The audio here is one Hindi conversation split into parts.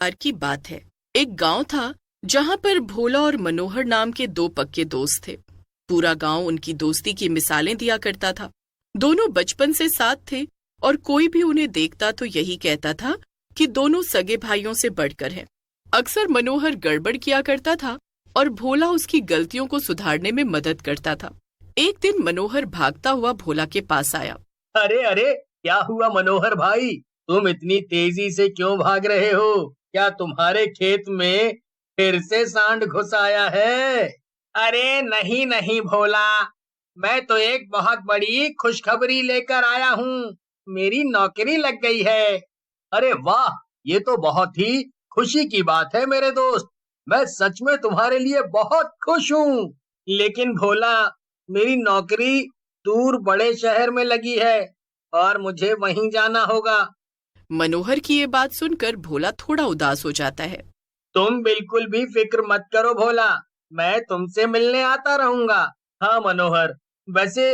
बार की बात है। एक गांव था जहां पर भोला और मनोहर नाम के दो पक्के दोस्त थे। पूरा गांव उनकी दोस्ती की मिसालें दिया करता था। दोनों बचपन से साथ थे और कोई भी उन्हें देखता तो यही कहता था कि दोनों सगे भाइयों से बढ़कर हैं। अक्सर मनोहर गड़बड़ किया करता था और भोला उसकी गलतियों को सुधारने में मदद करता था। एक दिन मनोहर भागता हुआ भोला के पास आया। अरे अरे, क्या हुआ मनोहर भाई? तुम इतनी तेजी से क्यों भाग रहे हो? क्या तुम्हारे खेत में फिर से सांड घुस आया है? अरे नहीं नहीं भोला, मैं तो एक बहुत बड़ी खुशखबरी लेकर आया हूँ। मेरी नौकरी लग गई है। अरे वाह, ये तो बहुत ही खुशी की बात है मेरे दोस्त। मैं सच में तुम्हारे लिए बहुत खुश हूँ। लेकिन भोला, मेरी नौकरी दूर बड़े शहर में लगी है और मुझे वहीं जाना होगा। मनोहर की ये बात सुनकर भोला थोड़ा उदास हो जाता है। तुम बिल्कुल भी फिक्र मत करो भोला, मैं तुमसे मिलने आता रहूंगा। हाँ मनोहर, वैसे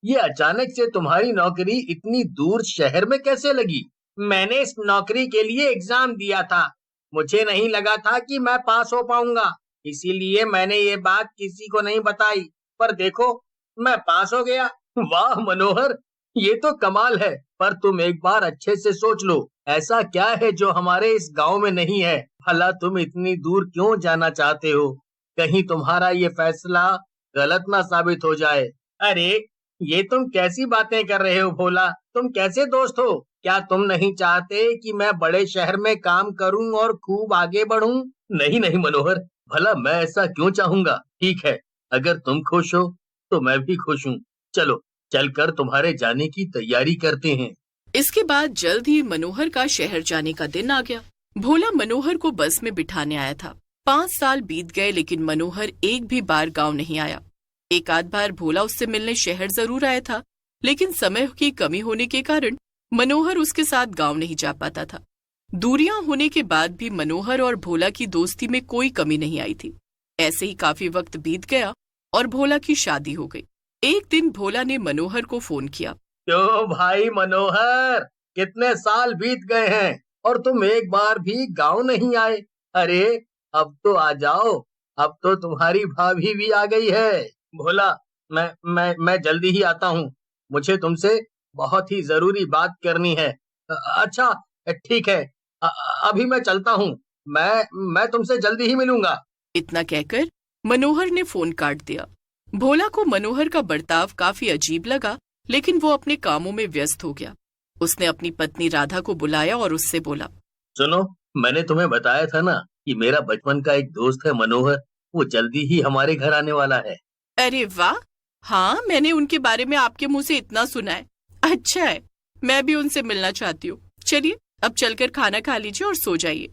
ये अचानक से तुम्हारी नौकरी इतनी दूर शहर में कैसे लगी? मैंने इस नौकरी के लिए एग्जाम दिया था। मुझे नहीं लगा था कि मैं पास हो पाऊंगा, इसीलिए मैंने ये बात किसी को नहीं बताई। पर देखो, मैं पास हो गया। वाह मनोहर, ये तो कमाल है। पर तुम एक बार अच्छे से सोच लो, ऐसा क्या है जो हमारे इस गांव में नहीं है? भला तुम इतनी दूर क्यों जाना चाहते हो? कहीं तुम्हारा ये फैसला गलत ना साबित हो जाए। अरे, ये तुम कैसी बातें कर रहे हो भोला? तुम कैसे दोस्त हो? क्या तुम नहीं चाहते कि मैं बड़े शहर में काम करूं और खूब आगे बढ़ूं? नहीं नहीं मनोहर, भला मैं ऐसा क्यों चाहूंगा? ठीक है, अगर तुम खुश हो तो मैं भी खुश हूँ। चलो, चलकर तुम्हारे जाने की तैयारी करते हैं। इसके बाद जल्द ही मनोहर का शहर जाने का दिन आ गया। भोला मनोहर को बस में बिठाने आया था। 5 साल बीत गए लेकिन मनोहर एक भी बार गांव नहीं आया। एक आध बार भोला उससे मिलने शहर जरूर आया था, लेकिन समय की कमी होने के कारण मनोहर उसके साथ गांव नहीं जा पाता था। दूरियां होने के बाद भी मनोहर और भोला की दोस्ती में कोई कमी नहीं आई थी। ऐसे ही काफी वक्त बीत गया और भोला की शादी हो गई। एक दिन भोला ने मनोहर को फोन किया। क्यों भाई मनोहर, कितने साल बीत गए हैं और तुम एक बार भी गांव नहीं आए? अरे, अब तो आ जाओ, अब तो तुम्हारी भाभी भी आ गई है। भोला, मैं जल्दी ही आता हूँ। मुझे तुमसे बहुत ही जरूरी बात करनी है। अच्छा, ठीक है। अभी मैं चलता हूँ। मैं तुमसे जल्दी ही मिलूंगा। इतना कहकर मनोहर ने फोन काट दिया। भोला को मनोहर का बर्ताव काफी अजीब लगा, लेकिन वो अपने कामों में व्यस्त हो गया। उसने अपनी पत्नी राधा को बुलाया और उससे बोला। सुनो, मैंने तुम्हें बताया था ना कि मेरा बचपन का एक दोस्त है मनोहर। वो जल्दी ही हमारे घर आने वाला है। अरे वाह, हाँ मैंने उनके बारे में आपके मुंह से इतना सुना है। अच्छा है, मैं भी उनसे मिलना चाहती हूँ। चलिए अब चलकर खाना खा लीजिए और सो जाइए।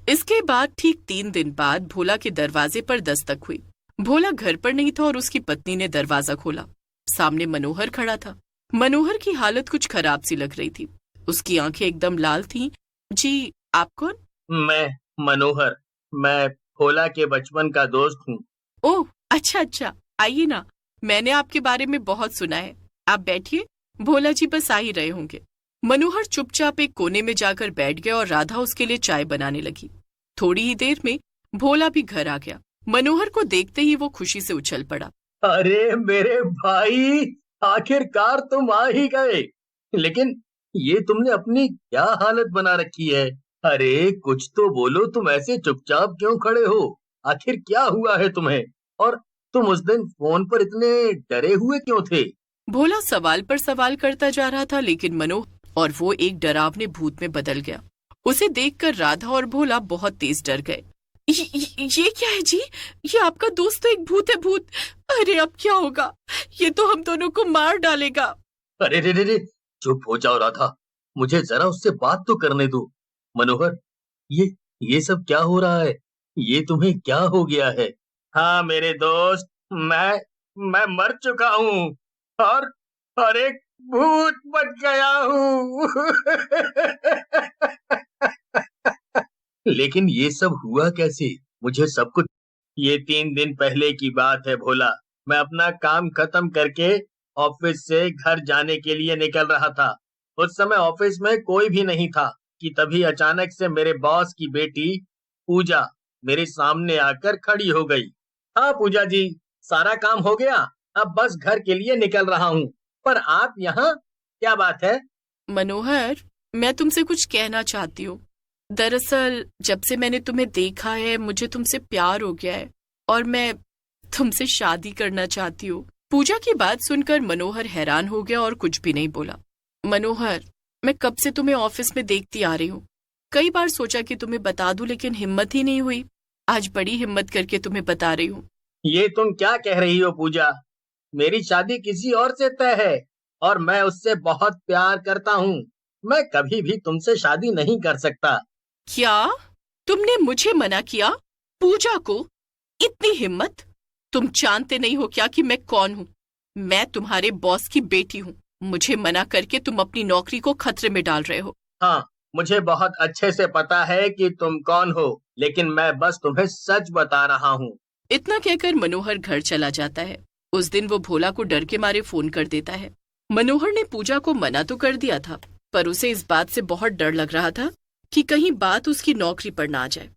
इसके बाद ठीक 3 दिन बाद भोला के दरवाजे पर दस्तक हुई। भोला घर पर नहीं था और उसकी पत्नी ने दरवाजा खोला। सामने मनोहर खड़ा था। मनोहर की हालत कुछ खराब सी लग रही थी। उसकी आंखें एकदम लाल थीं। जी, आप कौन? मैं मनोहर, मैं भोला के बचपन का दोस्त हूँ। ओह अच्छा अच्छा, आइए ना, मैंने आपके बारे में बहुत सुना है। आप बैठिए, भोला जी बस आ ही रहे होंगे। मनोहर चुपचाप एक कोने में जाकर बैठ गया और राधा उसके लिए चाय बनाने लगी। थोड़ी ही देर में भोला भी घर आ गया। मनोहर को देखते ही वो खुशी से उछल पड़ा। अरे मेरे भाई, आखिरकार तुम आ ही गए। लेकिन ये तुमने अपनी क्या हालत बना रखी है? अरे कुछ तो बोलो, तुम ऐसे चुपचाप क्यों खड़े हो? आखिर क्या हुआ है तुम्हें? और तुम उस दिन फोन पर इतने डरे हुए क्यों थे? भोला सवाल पर सवाल करता जा रहा था, लेकिन मनोहर और वो एक डरावने भूत में बदल गया। उसे देखकर राधा और भोला बहुत तेज डर गए। ये क्या है जी? ये आपका दोस्त तो एक भूत है, भूत। अरे अब क्या होगा? ये तो हम दोनों को मार डालेगा। अरे रे रे रे, चुप हो जाओ राधा, मुझे जरा उससे बात तो करने दो। मनोहर, ये ये सब क्या हो रहा है? ये तुम्हें क्या हो गया है? हाँ मेरे दोस्त, मैं मर चुका हूँ और एक भूत बन गया हूँ। लेकिन ये सब हुआ कैसे? मुझे सब कुछ। ये 3 दिन पहले की बात है भोला। मैं अपना काम खत्म करके ऑफिस से घर जाने के लिए निकल रहा था। उस समय ऑफिस में कोई भी नहीं था। कि तभी अचानक से मेरे बॉस की बेटी पूजा मेरे सामने आकर खड़ी हो गई। हाँ पूजा जी, सारा काम हो गया, अब बस घर के लिए निकल रहा हूँ। पर आप यहाँ, क्या बात है? मनोहर, मैं तुमसे कुछ कहना चाहती हूँ। दरअसल जब से मैंने तुम्हें देखा है मुझे तुमसे प्यार हो गया है और मैं तुमसे शादी करना चाहती हूँ। पूजा की बात सुनकर मनोहर हैरान हो गया और कुछ भी नहीं बोला। मनोहर, मैं कब से तुम्हें ऑफिस में देखती आ रही हूँ। कई बार सोचा कि तुम्हें बता दूं लेकिन हिम्मत ही नहीं हुई। आज बड़ी हिम्मत करके तुम्हें बता रही हूँ। ये तुम क्या कह रही हो पूजा? मेरी शादी किसी और से तय है और मैं उससे बहुत प्यार करता हूँ। मैं कभी भी तुमसे शादी नहीं कर सकता। क्या तुमने मुझे मना किया? पूजा को? इतनी हिम्मत? तुम जानते नहीं हो क्या कि मैं कौन हूँ? मैं तुम्हारे बॉस की बेटी हूँ। मुझे मना करके तुम अपनी नौकरी को खतरे में डाल रहे हो। हाँ, मुझे बहुत अच्छे से पता है कि तुम कौन हो, लेकिन मैं बस तुम्हें सच बता रहा हूँ। इतना कहकर मनोहर घर चला जाता है। उस दिन वो भोला को डर के मारे फोन कर देता है। मनोहर ने पूजा को मना तो कर दिया था, पर उसे इस बात से बहुत डर लग रहा था कि कहीं बात उसकी नौकरी पर ना आ जाए।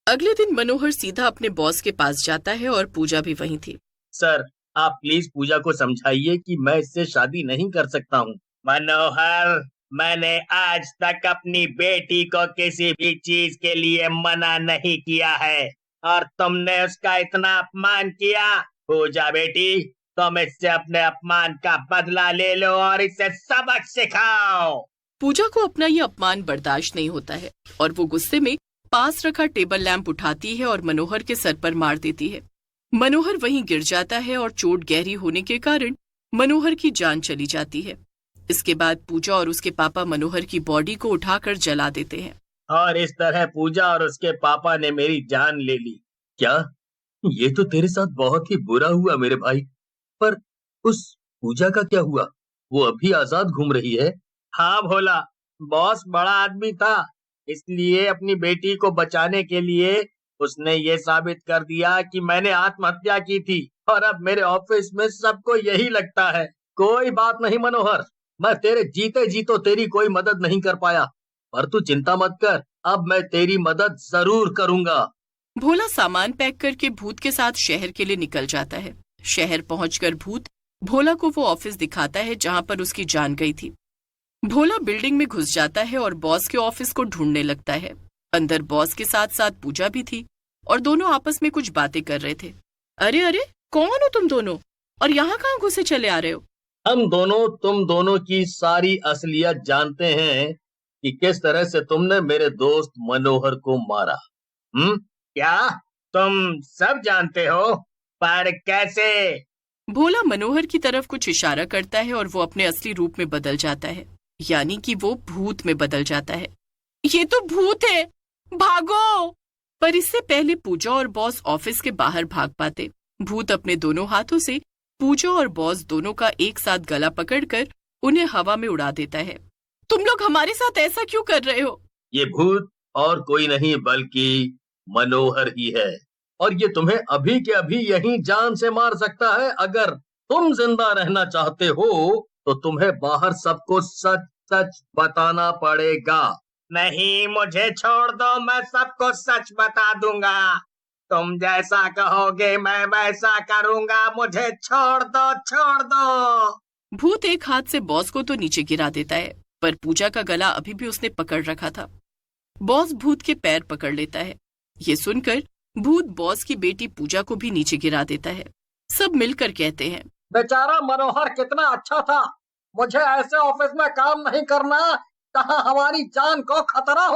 अगले दिन मनोहर सीधा अपने बॉस के पास जाता है और पूजा भी वहीं थी। सर, आप प्लीज पूजा को समझाइए कि मैं इससे शादी नहीं कर सकता हूँ। मनोहर, मैंने आज तक अपनी बेटी को किसी भी चीज के लिए मना नहीं किया है और तुमने उसका इतना अपमान किया। पूजा बेटी, तुम इससे अपने अपमान का बदला ले लो और इसे सबक सिखाओ। पूजा को अपना ये अपमान बर्दाश्त नहीं होता है और वो गुस्से में पास रखा टेबल लैंप उठाती है और मनोहर के सर पर मार देती है। मनोहर वहीं गिर जाता है और चोट गहरी होने के कारण मनोहर की जान चली जाती है। इसके बाद पूजा और उसके पापा मनोहर की बॉडी को उठाकर जला देते हैं। और इस तरह पूजा और उसके पापा ने मेरी जान ले ली। क्या? ये तो तेरे साथ बहुत ही बुरा हुआ मेरे भाई। पर उस पूजा का क्या हुआ? वो अभी आजाद घूम रही है। हाँ भोला, बॉस बड़ा आदमी था, इसलिए अपनी बेटी को बचाने के लिए उसने ये साबित कर दिया कि मैंने आत्महत्या की थी और अब मेरे ऑफिस में सबको यही लगता है। कोई बात नहीं मनोहर, मैं तेरे जीते जी तो तेरी कोई मदद नहीं कर पाया, पर तू चिंता मत कर, अब मैं तेरी मदद जरूर करूंगा। भोला सामान पैक करके भूत के साथ शहर के लिए निकल जाता है। शहर पहुंचकर भूत भोला को वो ऑफिस दिखाता है जहां पर उसकी जान गई थी। भोला बिल्डिंग में घुस जाता है और बॉस के ऑफिस को ढूंढने लगता है। अंदर बॉस के साथ साथ पूजा भी थी और दोनों आपस में कुछ बातें कर रहे थे। अरे अरे, कौन हो तुम दोनों और यहाँ कहाँ घुसे चले आ रहे हो? हम दोनों तुम दोनों की सारी असलियत जानते हैं कि किस तरह से तुमने मेरे दोस्त मनोहर को मारा। क्या तुम सब जानते हो? पर कैसे? भोला मनोहर की तरफ कुछ इशारा करता है और वो अपने असली रूप में बदल जाता है, यानी कि वो भूत में बदल जाता है। ये तो भूत है, भागो! पर इससे पहले पूजा और बॉस ऑफिस के बाहर भाग पाते, भूत अपने दोनों हाथों से पूजा और बॉस दोनों का एक साथ गला पकड़कर उन्हें हवा में उड़ा देता है। तुम लोग हमारे साथ ऐसा क्यों कर रहे हो? ये भूत और कोई नहीं बल्कि मनोहर ही है और ये तुम्हें अभी के अभी यहीं जान से मार सकता है। अगर तुम जिंदा रहना चाहते हो तो तुम्हें बाहर सबको सच सच बताना पड़ेगा। नहीं, मुझे छोड़ दो, मैं सबको सच बता दूंगा। तुम जैसा कहोगे मैं वैसा करूंगा, मुझे छोड़ दो, छोड़ दो। भूत एक हाथ से बॉस को तो नीचे गिरा देता है, पर पूजा का गला अभी भी उसने पकड़ रखा था। बॉस भूत के पैर पकड़ लेता है। ये सुनकर भूत बॉस की बेटी पूजा को भी नीचे गिरा देता है। सब मिलकर कहते हैं, बेचारा मनोहर कितना अच्छा था, मुझे ऐसे ऑफिस में काम नहीं करना जहां हमारी जान को खतरा हो।